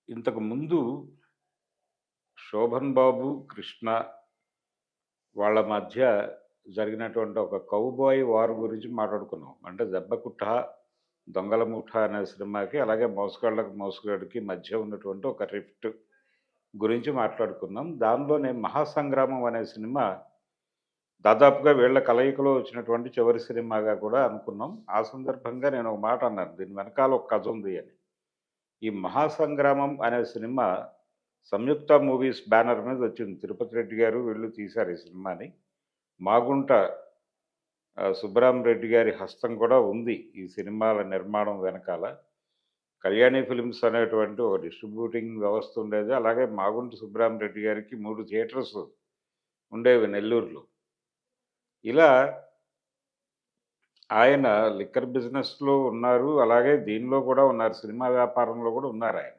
ఇంతకు ముందు 'శోభన్ బాబు, కృష్ణ' వాళ్ళ మధ్య జరిగినటువంటి ఒక కౌబాయ్ వార్ గురించి మాట్లాడుకున్నాం. అంటే 'దెబ్బకుట్ట', 'దొంగల ముఠా' అనే సినిమాకి, అలాగే 'మోసగాళ్ళకి మోసగాడికి' మధ్య ఉన్నటువంటి ఒక రిఫ్ట్ గురించి మాట్లాడుకున్నాం. దానిలోనే 'మహాసంగ్రామం' అనే సినిమా దాదాపుగా వీళ్ళ కలయికలో వచ్చినటువంటి చివరి సినిమాగా కూడా అనుకున్నాం. ఆ సందర్భంగా నేను ఒక మాట అన్నాను. దీని వెనకాల ఒక కథ ఉంది అని. ఈ 'మహాసంగ్రామం' అనే సినిమా సంయుక్త మూవీస్ బ్యానర్ మీద వచ్చింది. తిరుపతి రెడ్డి గారు వీళ్ళు తీశారు ఈ సినిమాని. మాగుంట సుబ్బరామరెడ్డి గారి హస్తం కూడా ఉంది ఈ సినిమాల నిర్మాణం వెనకాల. కళ్యాణి ఫిల్మ్స్ అనేటువంటి ఒక డిస్ట్రిబ్యూటింగ్ వ్యవస్థ ఉండేది. అలాగే మాగుంట సుబ్బరామరెడ్డి గారికి 3 థియేటర్స్ ఉండేవి నెల్లూరులో. ఇలా ఆయన లిక్కర్ బిజినెస్‌లో ఉన్నారు. అలాగే దీనిలో కూడా ఉన్నారు. సినిమా వ్యాపారంలో కూడా ఉన్నారాయన.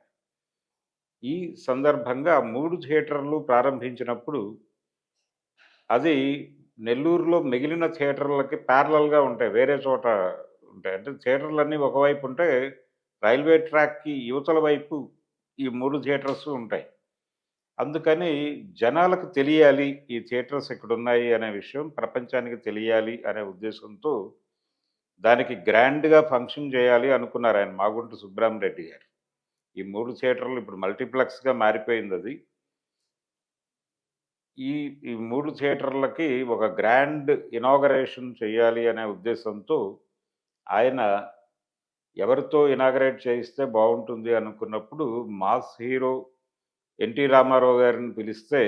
ఈ సందర్భంగా 3 థియేటర్లు ప్రారంభించినప్పుడు అది నెల్లూరులో మిగిలిన థియేటర్లకి ప్యారలల్‌గా ఉంటాయి. వేరే చోట ఉంటాయి. అంటే థియేటర్‌లన్నీ ఒకవైపు ఉంటే, రైల్వే ట్రాక్‌కి యువతల వైపు ఈ 3 థియేటర్స్ ఉంటాయి. అందుకని జనాలకు తెలియాలి, ఈ థియేటర్స్ ఇక్కడున్నాయి అనే విషయం ప్రపంచానికి తెలియాలి అనే ఉద్దేశంతో, దానికి గ్రాండ్‌గా ఫంక్షన్ చేయాలి అనుకున్నారాయన మాగుంట సుబ్బరామరెడ్డి గారు. ఈ 3 థియేటర్లు ఇప్పుడు మల్టీప్లెక్స్‌గా మారిపోయిందది. ఈ ఈ 3 థియేటర్లకి ఒక గ్రాండ్ ఇనాగరేషన్ చేయాలి అనే ఉద్దేశంతో, ఆయన ఎవరితో ఇనాగరేట్ చేయిస్తే బావుంటుంది అనుకున్నప్పుడు, మాస్ హీరో 'ఎన్టీ రామారావు' గారిని పిలిస్తే,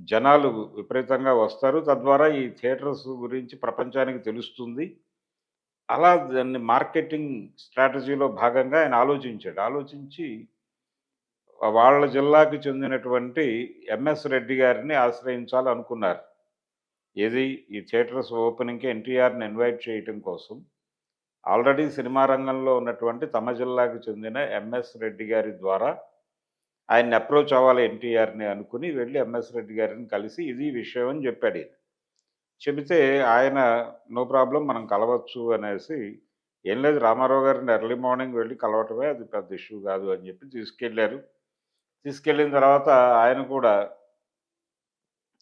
జనాలు విపరీతంగా వస్తారు. తద్వారా ఈ థియేటర్స్ గురించి ప్రపంచానికి తెలుస్తుంది. అలా దాన్ని మార్కెటింగ్ స్ట్రాటజీలో భాగంగా ఆయన ఆలోచించాడు. ఆలోచించి వాళ్ళ జిల్లాకి చెందినటువంటి ఎంఎస్ రెడ్డి గారిని ఆశ్రయించాలనుకున్నారు. ఏది ఈ థియేటర్స్ ఓపెనింగ్‌కి ఎన్టీఆర్‌ని ఇన్వైట్ చేయటం కోసం. ఆల్రెడీ సినిమా రంగంలో ఉన్నటువంటి తమ జిల్లాకి చెందిన ఎంఎస్ రెడ్డి గారి ద్వారా ఆయన్ని అప్రోచ్ అవ్వాలి ఎన్టీఆర్‌ని అనుకుని వెళ్లి ఎంఎస్ రెడ్డి గారిని కలిసి ఇది విషయం అని చెప్పాడీయన. చెబితే ఆయన నో ప్రాబ్లమ్ మనం కలవచ్చు అనేసి, ఏం లేదు రామారావు గారిని ఎర్లీ మార్నింగ్ వెళ్లి కలవటమే అది పెద్ద ఇష్యూ కాదు అని చెప్పి తీసుకెళ్లారు. తీసుకెళ్ళిన తర్వాత ఆయన కూడా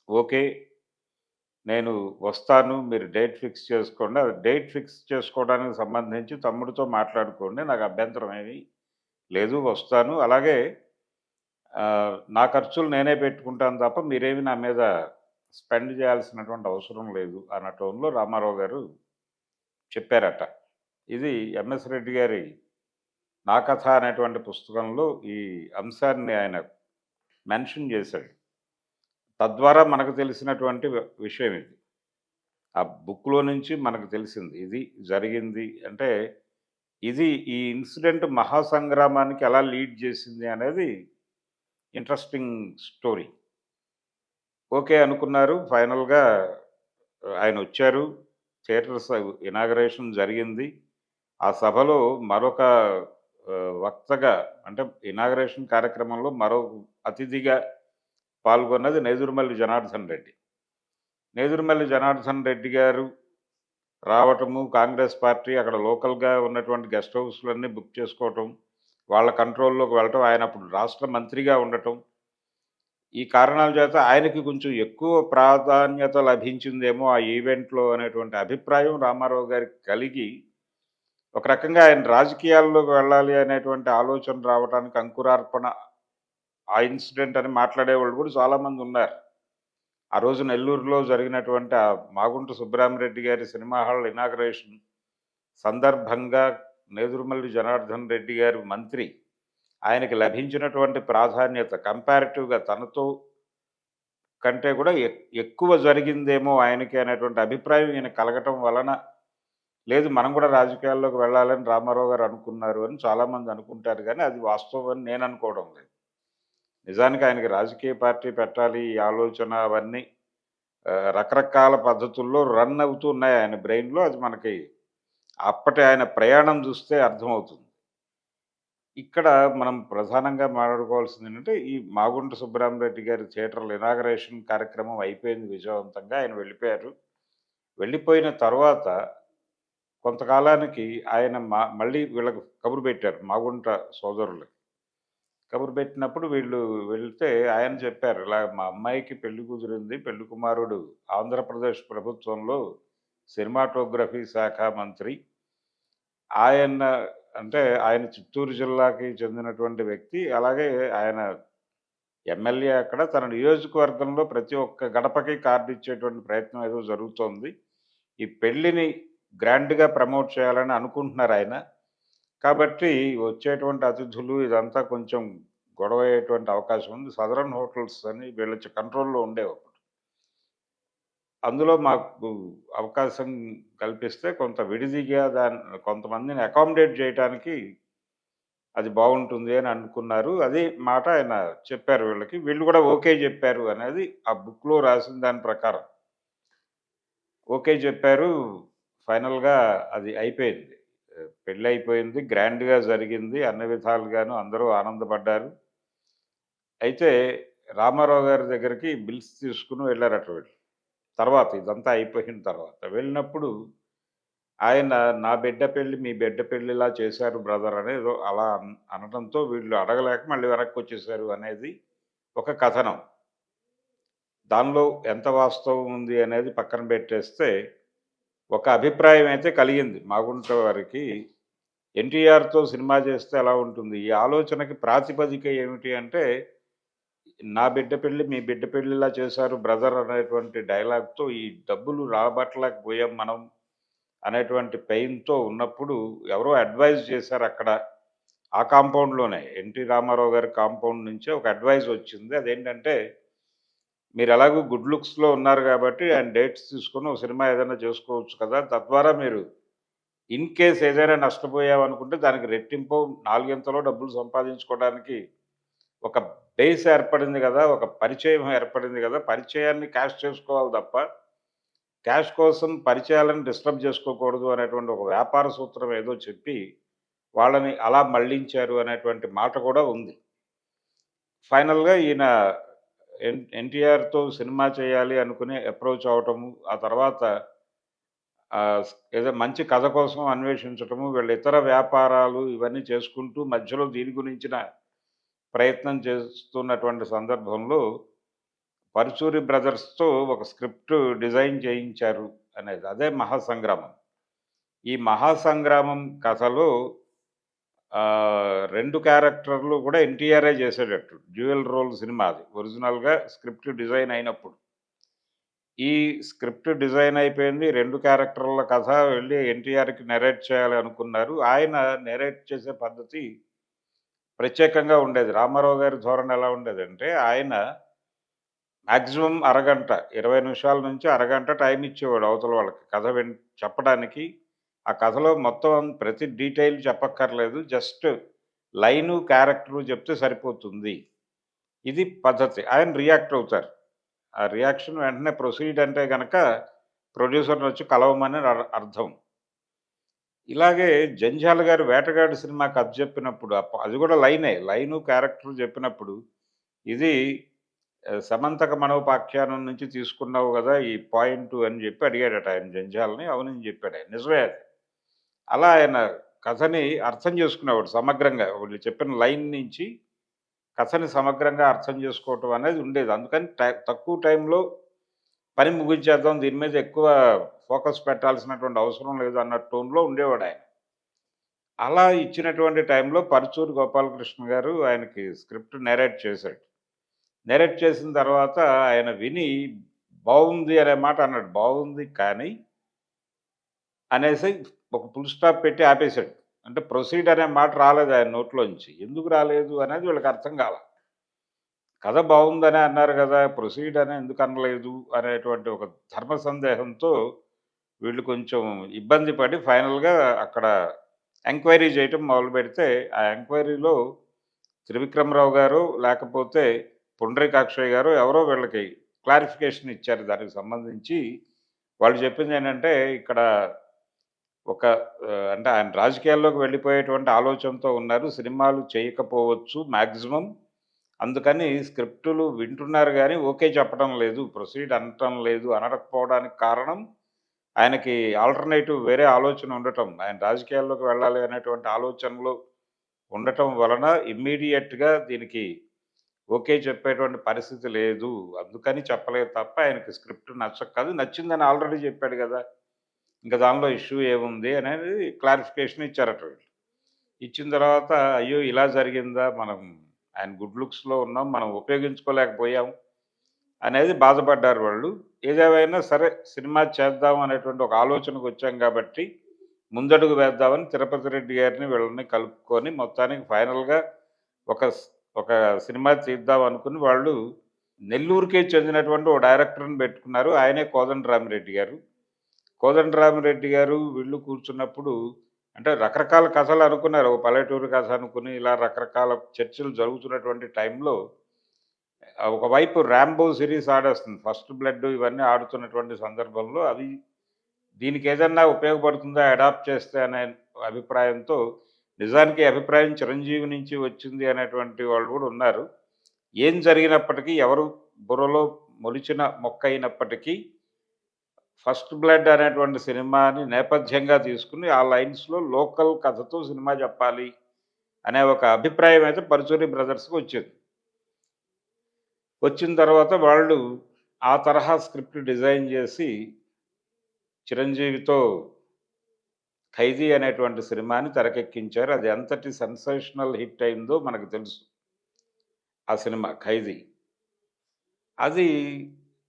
ఓకే. నేను వస్తాను. మీరు డేట్ ఫిక్స్ చేసుకోండి. అది డేట్ ఫిక్స్ చేసుకోవడానికి సంబంధించి తమ్ముడితో మాట్లాడుకోండి. నాకు అభ్యంతరం ఏమీ లేదు. వస్తాను. అలాగే నా ఖర్చులు నేనే పెట్టుకుంటాను తప్ప మీరేమి నా మీద స్పెండ్ చేయాల్సినటువంటి అవసరం లేదు అన్న టోన్‌లో రామారావు గారు చెప్పారట. ఇది ఎంఎస్ రెడ్డి గారి 'నా కథ' అనేటువంటి పుస్తకంలో ఈ అంశాన్ని ఆయన మెన్షన్ చేశాడు. తద్వారా మనకు తెలిసినటువంటి విషయం ఇది. ఆ బుక్‌లో నుంచి మనకు తెలిసింది. ఇది జరిగింది. అంటే ఇది ఈ ఇన్సిడెంట్ మహాసంగ్రామానికి ఎలా లీడ్ చేసింది అనేది ఇంట్రెస్టింగ్ స్టోరీ. ఓకే అనుకున్నారు. ఫైనల్‌గా ఆయనొచ్చారు. థియేటర్స్ ఇనాగరేషన్ జరిగింది. ఆ సభలో మరొక వక్తగా అంటే ఇనాగరేషన్ కార్యక్రమంలో మరో అతిథిగా పాల్గొన్నది నేదురుమల్లి జనార్దన్ రెడ్డి. నేదురుమల్లి జనార్దన్ రెడ్డి గారు రావటము, కాంగ్రెస్ పార్టీ అక్కడ లోకల్‌గా ఉన్నటువంటి గెస్ట్ హౌస్‌లన్నీ బుక్ చేసుకోవటం, వాళ్ళ కంట్రోల్‌లోకి వెళ్ళటం, ఆయన అప్పుడు రాష్ట్ర మంత్రిగా ఉండటం, ఈ కారణాల చేత ఆయనకి కొంచెం ఎక్కువ ప్రాధాన్యత లభించిందేమో ఆ ఈవెంట్‌లో అనేటువంటి అభిప్రాయం రామారావు గారికి కలిగి, ఒక రకంగా ఆయన రాజకీయాల్లోకి వెళ్ళాలి అనేటువంటి ఆలోచన రావటానికి అంకురార్పణ ఆ ఇన్సిడెంట్ అని మాట్లాడేవాళ్ళు కూడా చాలామందున్నారు. ఆ రోజు నెల్లూరులో జరిగినటువంటి ఆ మాగుంట సుబ్బరామిరెడ్డి గారి సినిమా హాల్ ఇనాగరేషన్ సందర్భంగా నేదురుమల్లి జనార్దన్ రెడ్డి గారు మంత్రి. ఆయనకి లభించినటువంటి ప్రాధాన్యత కంపారిటివ్‌గా తనతో కంటే కూడా ఎక్కువ జరిగిందేమో ఆయనకి అనేటువంటి అభిప్రాయం ఈయనకి కలగటం వలన, లేదు మనం కూడా రాజకీయాల్లోకి వెళ్ళాలని రామారావు గారు అనుకున్నారు అని చాలామంది అనుకుంటారు గానీ, అది వాస్తవం అని నేను అనుకోవడం లేదు. నిజానికి ఆయనకి రాజకీయ పార్టీ పెట్టాలి ఈ ఆలోచన అవన్నీ రకరకాల పద్ధతుల్లో రన్ అవుతూ ఉన్నాయి ఆయన బ్రెయిన్‌లో. అది మనకి అప్పటి ఆయన ప్రయాణం చూస్తే అర్థమవుతుంది. ఇక్కడ మనం ప్రధానంగా మాట్లాడుకోవాల్సిందేంటంటే, ఈ మాగుంట సుబ్బరామరెడ్డి గారి థియేటర్‌లో ఇనాగరేషన్ కార్యక్రమం అయిపోయింది విజయవంతంగా. ఆయన వెళ్ళిపోయారు. వెళ్ళిపోయిన తర్వాత కొంతకాలానికి ఆయన మళ్ళీ వీళ్ళకి కబురు పెట్టారు మాగుంట సోదరులకి. కబురు పెట్టినప్పుడు వీళ్ళు వెళ్తే ఆయన చెప్పారు, "ఇలా మా అమ్మాయికి పెళ్లి కుదిరింది. పెళ్లి కుమారుడు ఆంధ్రప్రదేశ్ ప్రభుత్వంలో సినిమాటోగ్రఫీ శాఖ మంత్రి. ఆయన అంటే ఆయన చిత్తూరు జిల్లాకి చెందినటువంటి వ్యక్తి. అలాగే ఆయన ఎమ్మెల్యే అక్కడ. తన నియోజకవర్గంలో ప్రతి ఒక్క గడపకి కార్డ్ ఇచ్చేటువంటి ప్రయత్నం ఏదో జరుగుతోంది. ఈ పెళ్ళిని గ్రాండ్‌గా ప్రమోట్ చేయాలని అనుకుంటున్నారాయన. కాబట్టి వచ్చేటువంటి అతిథులు ఇదంతా కొంచెం గొడవయ్యేటువంటి అవకాశం ఉంది. సదరన్ హోటల్స్ అని వీళ్ళ కంట్రోల్‌లో ఉండేవి. అందులో మాకు అవకాశం కల్పిస్తే కొంత విడిదిగా కొంతమందిని అకామిడేట్ చేయటానికి అది బావుంటుంది అని అనుకున్నారు. అది మాట ఆయన చెప్పారు వీళ్ళకి. వీళ్ళు గూడా ఓకే జెప్పారు అనేది ఆ బుక్‌లో రాసిన దాని ప్రకారం. ఓకే జెప్పారు. ఫైనల్‌గా అది అయిపోయింది. పెళ్లయిపోయింది. గ్రాండ్‌గా జరిగింది. అన్ని విధాలుగాను అందరూ ఆనందపడ్డారు. అయితే రామారావు గారి దగ్గరికి బిల్స్ తీసుకొని వెళ్లారట వీళ్ళు. తర్వాత ఇదంతా అయిపోయిన తర్వాత. వెళ్ళినప్పుడు ఆయన "నా బిడ్డ పెళ్లి, మీ బిడ్డ పెళ్లిలా చేశారు బ్రదర్" అని ఏదో అలా అనడంతో వీళ్ళు అడగలేక మళ్ళీ వెనక్కొచ్చేసారు అనేది ఒక కథనం. దానిలో ఎంత వాస్తవం ఉంది అనేది పక్కన పెట్టేస్తే, ఒక అభిప్రాయం అయితే కలిగింది మాగుంట వారికి. ఎన్టీఆర్‌తో సినిమా చేస్తే ఎలా ఉంటుంది? ఈ ఆలోచనకి ప్రాతిపదిక ఏమిటి అంటే, "నా బిడ్డ పెళ్లి, మీ బిడ్డ పెళ్లిలా చేశారు బ్రదర్" అనేటువంటి డైలాగ్‌తో ఈ డబ్బులు రాబట్టలేకపోయాం మనం అనేటువంటి పెయిన్‌తో ఉన్నప్పుడు ఎవరో అడ్వైజ్ చేశారక్కడ. ఆ కాంపౌండ్‌లోనే ఎన్టీ రామారావు గారి కాంపౌండ్ నుంచే ఒక అడ్వైజ్ వచ్చింది. అదేంటంటే, "మీరెలాగో గుడ్ లుక్స్‌లో ఉన్నారు గాబట్టి ఆయన డేట్స్ తీసుకొని ఒక సినిమా ఏదైనా చేసుకోవచ్చు కదా! తద్వారా మీరు ఇన్ కేస్ ఏదైనా నష్టపోయామనుకుంటే దానికి రెట్టింపో, నాలుగింతలో డబ్బులు సంపాదించుకోవడానికి ఒక బేస్ ఏర్పడింది గదా! ఒక పరిచయం ఏర్పడింది గదా! పరిచయాన్ని క్యాష్ చేసుకోవాలి తప్ప, క్యాష్ కోసం పరిచయాలను డిస్టర్బ్ చేసుకోకూడదు" అనేటువంటి ఒక వ్యాపార సూత్రం ఏదో చెప్పి, వాళ్ళని అలా మళ్లించారు అనేటువంటి మాట కూడా ఉంది. ఫైనల్‌గా ఈయన ఎన్టీఆర్‌తో సినిమా చేయాలి అనుకుని అప్రోచ్ అవ్వటము, ఆ తర్వాత ఏదో మంచి కథ కోసం అన్వేషించటము, వీళ్ళ ఇతర వ్యాపారాలు ఇవన్నీ చేసుకుంటూ మధ్యలో దీని గురించిన ప్రయత్నం చేస్తున్నటువంటి సందర్భంలో పరుచూరి బ్రదర్స్‌తో ఒక స్క్రిప్ట్ డిజైన్ చేయించారు అనేది. అదే 'మహాసంగ్రామం'. ఈ 'మహాసంగ్రామం' కథలో 2 క్యారెక్టర్‌లు కూడా ఎన్టీఆరే చేసేటట్టు. డ్యూయల్ రోల్ సినిమా అది. ఒరిజినల్‌గా స్క్రిప్ట్ డిజైన్ అయినప్పుడు. ఈ స్క్రిప్ట్ డిజైన్ అయిపోయింది. 2 క్యారెక్టర్ల కథ వెళ్లి ఎన్టీఆర్‌కి నరేట్ చేయాలి అనుకున్నారు. ఆయన నరేట్ చేసే పద్ధతి ప్రత్యేకంగా ఉండేది. రామారావు గారి ధోరణి ఎలా ఉండేదంటే, ఆయన మాక్సిమం అరగంట, 20 నిమిషాల నుంచి అరగంట టైమ్ ఇచ్చేవాడు అవతల వాళ్ళకి. కథ చెప్పడానికి. ఆ కథలో మొత్తం ప్రతి డీటెయిల్ చెప్పక్కర్లేదు. జస్ట్ లైను, క్యారెక్టరు చెప్తే సరిపోతుంది. ఇది పద్ధతి. ఆయన రియాక్ట్ అవుతారు. ఆ రియాక్షన్ వెంటనే ప్రొసీడ్ అంటే గనక ప్రొడ్యూసర్‌నొచ్చి కలవమని అర్థం. ఇలాగే 'జంధ్యాల' గారు 'వేటగాడు' సినిమా కథ చెప్పినప్పుడు అది కూడా లైనే. లైను, క్యారెక్టర్ చెప్పినప్పుడు ఇది సమంతక మనోపాఖ్యానం నుంచి తీసుకున్నావు గదా! ఈ పాయింటు అని జెప్పి అడిగాడట ఆయన 'జంధ్యాలని'. అవునని జెప్పాడాయన. నిజమే అది. అలా ఆయన కథని అర్థం చేసుకునేవాడు సమగ్రంగా. వీళ్ళు చెప్పిన లైన్ నుంచి కథని సమగ్రంగా అర్థం చేసుకోవటం అనేది ఉండేది. అందుకని తక్కువ టైంలో పని ముగించేద్దాం. దీని మీద ఎక్కువ ఫోకస్ పెట్టాల్సినటువంటి అవసరం లేదు అన్న టోన్‌లో ఉండేవాడాయన. అలా ఇచ్చినటువంటి టైంలో పరుచూరి గోపాలకృష్ణ గారు ఆయనకి స్క్రిప్ట్ నరేట్ చేశాడు. నరేట్ చేసిన తర్వాత ఆయన విని బావుంది అనే మాట అన్నాడు. బావుంది కానీ అనేసి ఒక ఫుల్ స్టాప్ పెట్టి ఆపేసాడు. అంటే ప్రొసీడ్ అనే మాట రాలేదు ఆయన నోట్లోంచి. ఎందుకు రాలేదు అనేది వీళ్ళకి అర్థం కాల. కథ బావుందనే అన్నారు గదా! ప్రొసీడ్ అని ఎందుకు అనలేదు అనేటువంటి ఒక ధర్మ సందేహంతో వీళ్ళు కొంచెం ఇబ్బంది పడి ఫైనల్‌గా అక్కడ ఎంక్వైరీ చేయటం మొదలుపెడితే, ఆ ఎంక్వైరీలో త్రివిక్రమరావు గారు, లేకపోతే పుండరీకాక్షయ్య గారో ఎవరో వీళ్ళకి క్లారిఫికేషన్ ఇచ్చారు దానికి సంబంధించి. వాళ్ళు చెప్పిందేంటంటే, ఇక్కడ ఒక అంటే ఆయన రాజకీయాల్లోకి వెళ్ళిపోయేటువంటి ఆలోచనతో ఉన్నారు. సినిమాలు చేయకపోవచ్చు మాక్సిమం. అందుకని స్క్రిప్టులు వింటున్నారు గానీ, ఓకే చెప్పడం లేదు. ప్రొసీడ్ అనటం లేదు. అనకపోవడానికి కారణం ఆయనకి ఆల్టర్‌నేటివ్ వేరే ఆలోచన ఉండటం. ఆయన రాజకీయాల్లోకి వెళ్ళాలి అనేటువంటి ఆలోచనలో ఉండటం వలన ఇమ్మీడియేట్‌గా దీనికి ఓకే చెప్పేటువంటి పరిస్థితి లేదు. అందుకని చెప్పలేదు తప్ప ఆయనకి స్క్రిప్ట్ నచ్చక కాదు. నచ్చిందని ఆల్రెడీ చెప్పాడు గదా! ఇంక దానిలో ఇష్యూ ఏముంది అనేది క్లారిఫికేషన్ ఇచ్చారట వీళ్ళు. ఇచ్చిన తర్వాత అయ్యో! ఇలా జరిగిందా? మనం ఆయన గుడ్ లుక్స్‌లో ఉన్నాం. మనం ఉపయోగించుకోలేకపోయాం అనేది బాధపడ్డారు వాళ్ళు. ఏదేమైనా సరే సినిమా చేద్దాం అనేటువంటి ఒక ఆలోచనకొచ్చాం గాబట్టి, ముందడుగు వేద్దామని తిరుపతి రెడ్డి గారిని వీళ్ళని కలుపుకొని మొత్తానికి ఫైనల్‌గా ఒక స్ ఒక సినిమా తీద్దాం అనుకుని వాళ్ళు నెల్లూరుకే చెందినటువంటి ఓ డైరెక్టర్‌ని పెట్టుకున్నారు. ఆయనే కోదండరామిరెడ్డి గారు. కోదండరామిరెడ్డి గారు వీళ్ళు కూర్చున్నప్పుడు అంటే రకరకాల కథలు అనుకున్నారు. ఓ పల్లెటూరు కథ అనుకుని ఇలా రకరకాల చర్చలు జరుగుతున్నటువంటి టైంలో ఒకవైపు 'రాంబో' సీరీస్ ఆడేస్తుంది. 'ఫస్ట్ బ్లడ్' ఇవన్నీ ఆడుతున్నటువంటి సందర్భంలో అవి దీనికేదన్నా ఉపయోగపడుతుందా అడాప్ట్ చేస్తే అనే అభిప్రాయంతో నిజానికి ఈ అభిప్రాయం చిరంజీవి నుంచి వచ్చింది అనేటువంటి వాళ్ళు కూడా ఉన్నారు. ఏం జరిగినప్పటికీ ఎవరు బుర్రలో మొలిచిన మొక్క అయినప్పటికీ 'ఫస్ట్ బ్లడ్' అనేటువంటి సినిమాని నేపథ్యంగా తీసుకొని ఆ లైన్స్‌లో లోకల్ కథతో సినిమా చెప్పాలి అనే ఒక అభిప్రాయం అయితే పరుచూరి బ్రదర్స్‌కి వచ్చింది. వచ్చిన తర్వాత వాళ్ళు ఆ తరహా స్క్రిప్ట్ డిజైన్ చేసి చిరంజీవితో 'ఖైదీ' అనేటువంటి సినిమాని తెరకెక్కించారు. అది ఎంతటి సెన్సేషనల్ హిట్ అయిందో మనకు తెలుసు. ఆ సినిమా 'ఖైదీ.' అది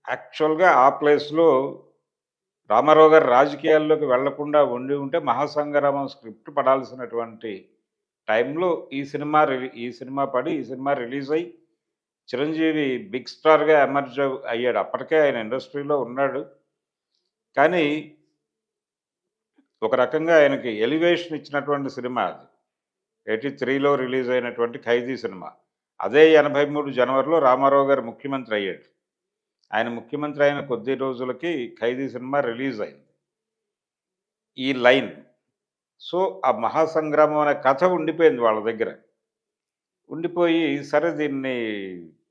యాక్చువల్‌గా ఆ ప్లేస్‌లో రామారావు గారు రాజకీయాల్లోకి వెళ్ళకుండా ఉండి ఉంటే 'మహాసంగ్రామం' స్క్రిప్ట్ పడాల్సినటువంటి టైంలో ఈ సినిమా పడి ఈ సినిమా రిలీజ్ అయ్యి చిరంజీవి బిగ్ స్టార్‌గా ఎమర్జ్ అయ్యాడు. అప్పటికే ఆయన ఇండస్ట్రీలో ఉన్నాడు. కానీ ఒక రకంగా ఆయనకి ఎలివేషన్ ఇచ్చినటువంటి సినిమా అది. 83లో రిలీజ్ అయినటువంటి 'ఖైదీ' సినిమా. అదే 83 జనవరిలో రామారావు గారు ముఖ్యమంత్రి అయ్యాడు. ఆయన ముఖ్యమంత్రి అయిన కొద్ది రోజులకి 'ఖైదీ' సినిమా రిలీజ్ అయింది. ఈ లైన్. సో, ఆ 'మహాసంగ్రామం' అనే కథ ఉండిపోయింది వాళ్ళ దగ్గర. ఉండిపోయి సరే దీన్ని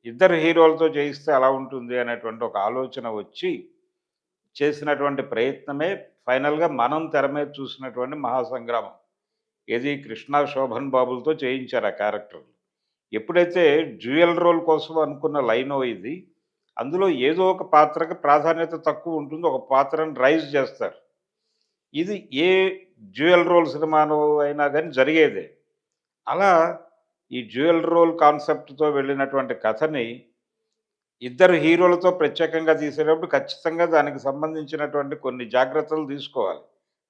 ఇద్దరు హీరోలతో చేయిస్తే ఎలా ఉంటుంది అనేటువంటి ఒక ఆలోచన వచ్చి చేసినటువంటి ప్రయత్నమే ఫైనల్‌గా మనం తెర మీద చూసినటువంటి 'మహాసంగ్రామం'. ఏది 'కృష్ణ', 'శోభన్ బాబులతో' చేయించారు ఆ క్యారెక్టర్. ఎప్పుడైతే డ్యూయల్ రోల్ కోసం అనుకున్న లైనో ఇది, అందులో ఏదో ఒక పాత్రకి ప్రాధాన్యత తక్కువుంటుంది. ఒక పాత్రను రైజ్ చేస్తారు. ఇది ఏ డ్యూయల్ రోల్ సినిమానో అయినా గాని జరిగేదే. అలా ఈ డ్యూయల్ రోల్ కాన్సెప్ట్‌తో వెళ్ళినటువంటి కథని ఇద్దరు హీరోలతో ప్రత్యేకంగా తీసేటప్పుడు ఖచ్చితంగా దానికి సంబంధించినటువంటి కొన్ని జాగ్రత్తలు తీసుకోవాలి.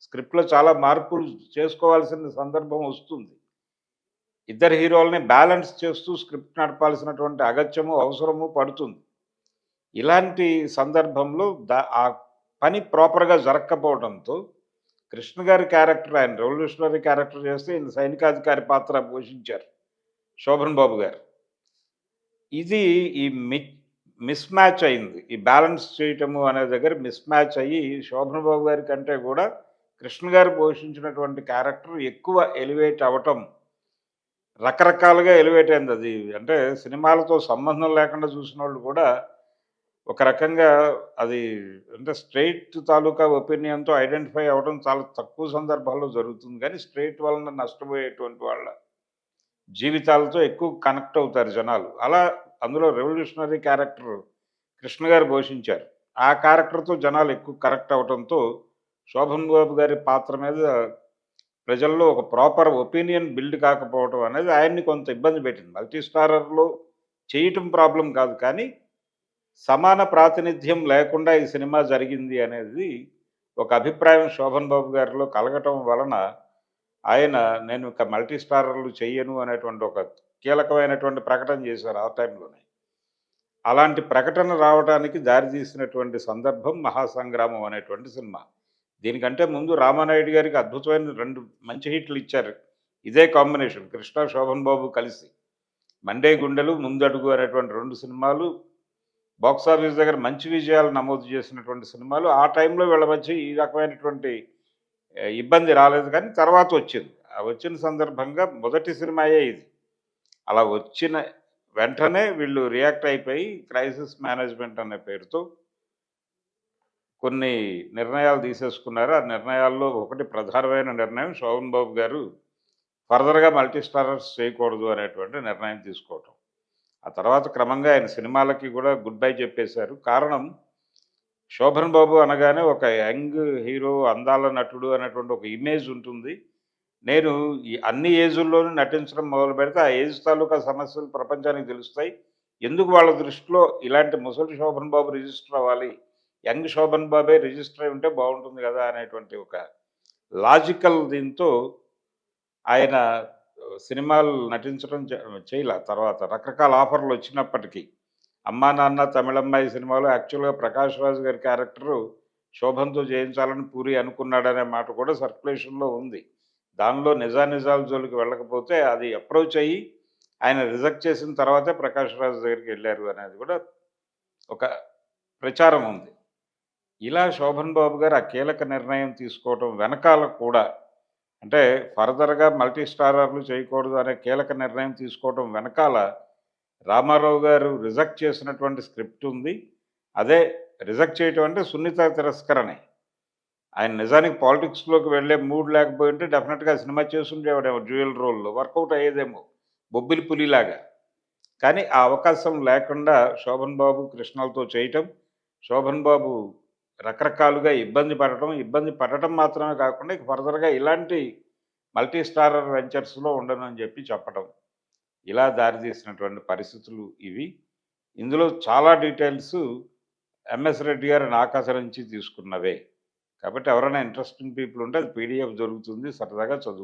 స్క్రిప్ట్‌లో చాలా మార్పులు చేసుకోవాల్సిన సందర్భం వస్తుంది. ఇద్దరు హీరోలని బ్యాలెన్స్ చేస్తూ స్క్రిప్ట్ నడపాల్సినటువంటి అగత్యము, అవసరము పడుతుంది. ఇలాంటి సందర్భంలో ఆ పని ప్రాపర్‌గా జరక్కపోవడంతో కృష్ణ గారి క్యారెక్టర్ ఆయన రెవల్యూషనరీ క్యారెక్టర్ చేస్తే ఈయన సైనికాధికారి పాత్ర పోషించారు. శోభన్ బాబు గారు. ఇది ఈ మిస్ మ్యాచ్ అయింది. ఈ బ్యాలెన్స్ చేయటము అనే దగ్గర మిస్ మ్యాచ్ అయ్యి శోభన్ బాబు గారి కంటే కూడా కృష్ణ గారు పోషించినటువంటి క్యారెక్టర్ ఎక్కువ ఎలివేట్ అవ్వటం రకరకాలుగా ఎలివేట్ అయిందది. అంటే సినిమాలతో సంబంధం లేకుండా చూసినోళ్ళు కూడా ఒక రకంగా అది అంటే స్ట్రెయిట్ తాలూకా ఒపీనియన్‌తో ఐడెంటిఫై అవ్వడం చాలా తక్కువ సందర్భాల్లో జరుగుతుంది గానీ, స్ట్రెయిట్ వలన నష్టపోయేటువంటి వాళ్ళ జీవితాలతో ఎక్కువ కనెక్ట్ అవుతారు జనాలు. అలా అందులో రెవల్యూషనరీ క్యారెక్టర్ కృష్ణ గారు పోషించారు. ఆ క్యారెక్టర్‌తో జనాలు ఎక్కువ కనెక్ట్ అవ్వటంతో, శోభన్ బాబు గారి పాత్ర మీద ప్రజల్లో ఒక ప్రాపర్ ఒపీనియన్ బిల్డ్ కాకపోవటం అనేది ఆయన్ని కొంత ఇబ్బంది పెట్టింది. మల్టీ స్టారర్‌లో చేయటం ప్రాబ్లమ్ కాదు కానీ, సమాన ప్రాతినిధ్యం లేకుండా ఈ సినిమా జరిగింది అనేది ఒక అభిప్రాయం శోభన్ బాబు గారిలో కలగటం వలన, ఆయన నేను ఇక మల్టీ స్టారర్‌లు చెయ్యను అనేటువంటి ఒక కీలకమైనటువంటి ప్రకటన చేశారు ఆ టైంలోనే. అలాంటి ప్రకటన రావటానికి దారితీసినటువంటి సందర్భం 'మహాసంగ్రామం' అనేటువంటి సినిమా. దీనికంటే ముందు రామానాయుడు గారికి అద్భుతమైన 2 మంచి హిట్లు ఇచ్చారు. ఇదే కాంబినేషన్ 'కృష్ణ', 'శోభన్ బాబు' కలిసి. 'మండే గుండెలు', 'ముందడుగు' అనేటువంటి 2 సినిమాలు బాక్సాఫీస్ దగ్గర మంచి విజయాలు నమోదు చేసినటువంటి సినిమాలు. ఆ టైంలో వీళ్ళ మధ్య ఈ రకమైనటువంటి ఇబ్బంది రాలేదు కానీ తర్వాతొచ్చింది. ఆ వచ్చిన సందర్భంగా మొదటి సినిమాయే ఇది. అలా వచ్చిన వెంటనే వీళ్ళు రియాక్ట్ అయిపోయి క్రైసిస్ మేనేజ్‌మెంట్ అనే పేరుతో కొన్ని నిర్ణయాలు తీసేసుకున్నారు. ఆ నిర్ణయాల్లో ఒకటి ప్రధానమైన నిర్ణయం శోభన్ బాబు గారు ఫర్దర్‌గా మల్టీ స్టారర్స్ చేయకూడదు అనేటువంటి నిర్ణయం తీసుకోవటం. ఆ తర్వాత క్రమంగా ఆయన సినిమాలకి గూడా గుడ్ బై చెప్పేశారు. కారణం 'శోభన్ బాబు' అనగానే ఒక యంగ్ హీరో, అందాల నటుడు అనేటువంటి ఒక ఇమేజ్ ఉంటుంది. నేను ఈ అన్ని ఏజుల్లోనూ నటించడం మొదలుపెడితే, ఆ ఏజ్ తాలూకా సమస్యలు ప్రపంచానికి తెలుస్తాయి. ఎందుకు వాళ్ళ దృష్టిలో ఇలాంటి ముసలి 'శోభన్ బాబు' రిజిస్టర్ అవ్వాలి. యంగ్ 'శోభన్ బాబే' రిజిస్టర్ అయ్యుంటే బావుంటుంది గదా! అనేటువంటి ఒక లాజికల్ దీంతో ఆయన సినిమాలు నటించడం చేయలా తర్వాత. రకరకాల ఆఫర్‌లొచ్చినప్పటికీ. 'అమ్మా నాన్న తమిళమ్మాయి' సినిమాలో యాక్చువల్‌గా 'ప్రకాష్ రాజ్' గారి క్యారెక్టరు శోభన్‌తో చేయించాలని పూరి అనుకున్నాడనే మాట కూడా సర్క్యులేషన్‌లో ఉంది. దానిలో నిజానిజాల జోలికి వెళ్ళకపోతే అది అప్రోచ్ అయ్యి ఆయన రిజెక్ట్ చేసిన తర్వాతే 'ప్రకాష్ రాజ్' దగ్గరికెళ్లారు అనేది కూడా ఒక ప్రచారం ఉంది. ఇలా 'శోభన్ బాబు' గారు ఆ కీలక నిర్ణయం తీసుకోవటం వెనకాల కూడా అంటే ఫర్దర్‌గా మల్టీ స్టారర్‌లు చేయకూడదు అనే కీలక నిర్ణయం తీసుకోవటం వెనకాల రామారావు గారు రిజెక్ట్ చేసినటువంటి స్క్రిప్ట్ ఉంది. అదే రిజెక్ట్ చేయటం అంటే సున్నిత తిరస్కరణే. ఆయన నిజానికి పాలిటిక్స్‌లోకి వెళ్ళే మూడ్ లేకపోయుంటే డెఫినిట్‌గా సినిమా చేసుండేవాడేమో డ్యూయల్ రోల్‌లో. వర్కౌట్ అయ్యేదేమో 'బొబ్బిలి పులిలాగా'. కానీ ఆ అవకాశం లేకుండా 'శోభన్ బాబు' కృష్ణలతో చేయటం, 'శోభన్ బాబు' రకరకాలుగా ఇబ్బంది పడటం మాత్రమే కాకుండా ఇక ఫర్దర్‌గా ఇలాంటి మల్టీ స్టారర్ వెంచర్స్‌లో ఉండనని చెప్పటం. ఇలా దారితీసినటువంటి పరిస్థితులు ఇవి. ఇందులో చాలా డీటెయిల్సు 'ఎంఎస్ రెడ్డి' గారి 'నా కథ' నుంచి తీసుకున్నవే. కాబట్టి ఎవరైనా ఇంట్రెస్టింగ్ పీపుల్ ఉంటే అది పీడీఎఫ్ దొరుకుతుంది. సరదాగా చదువుకోండి.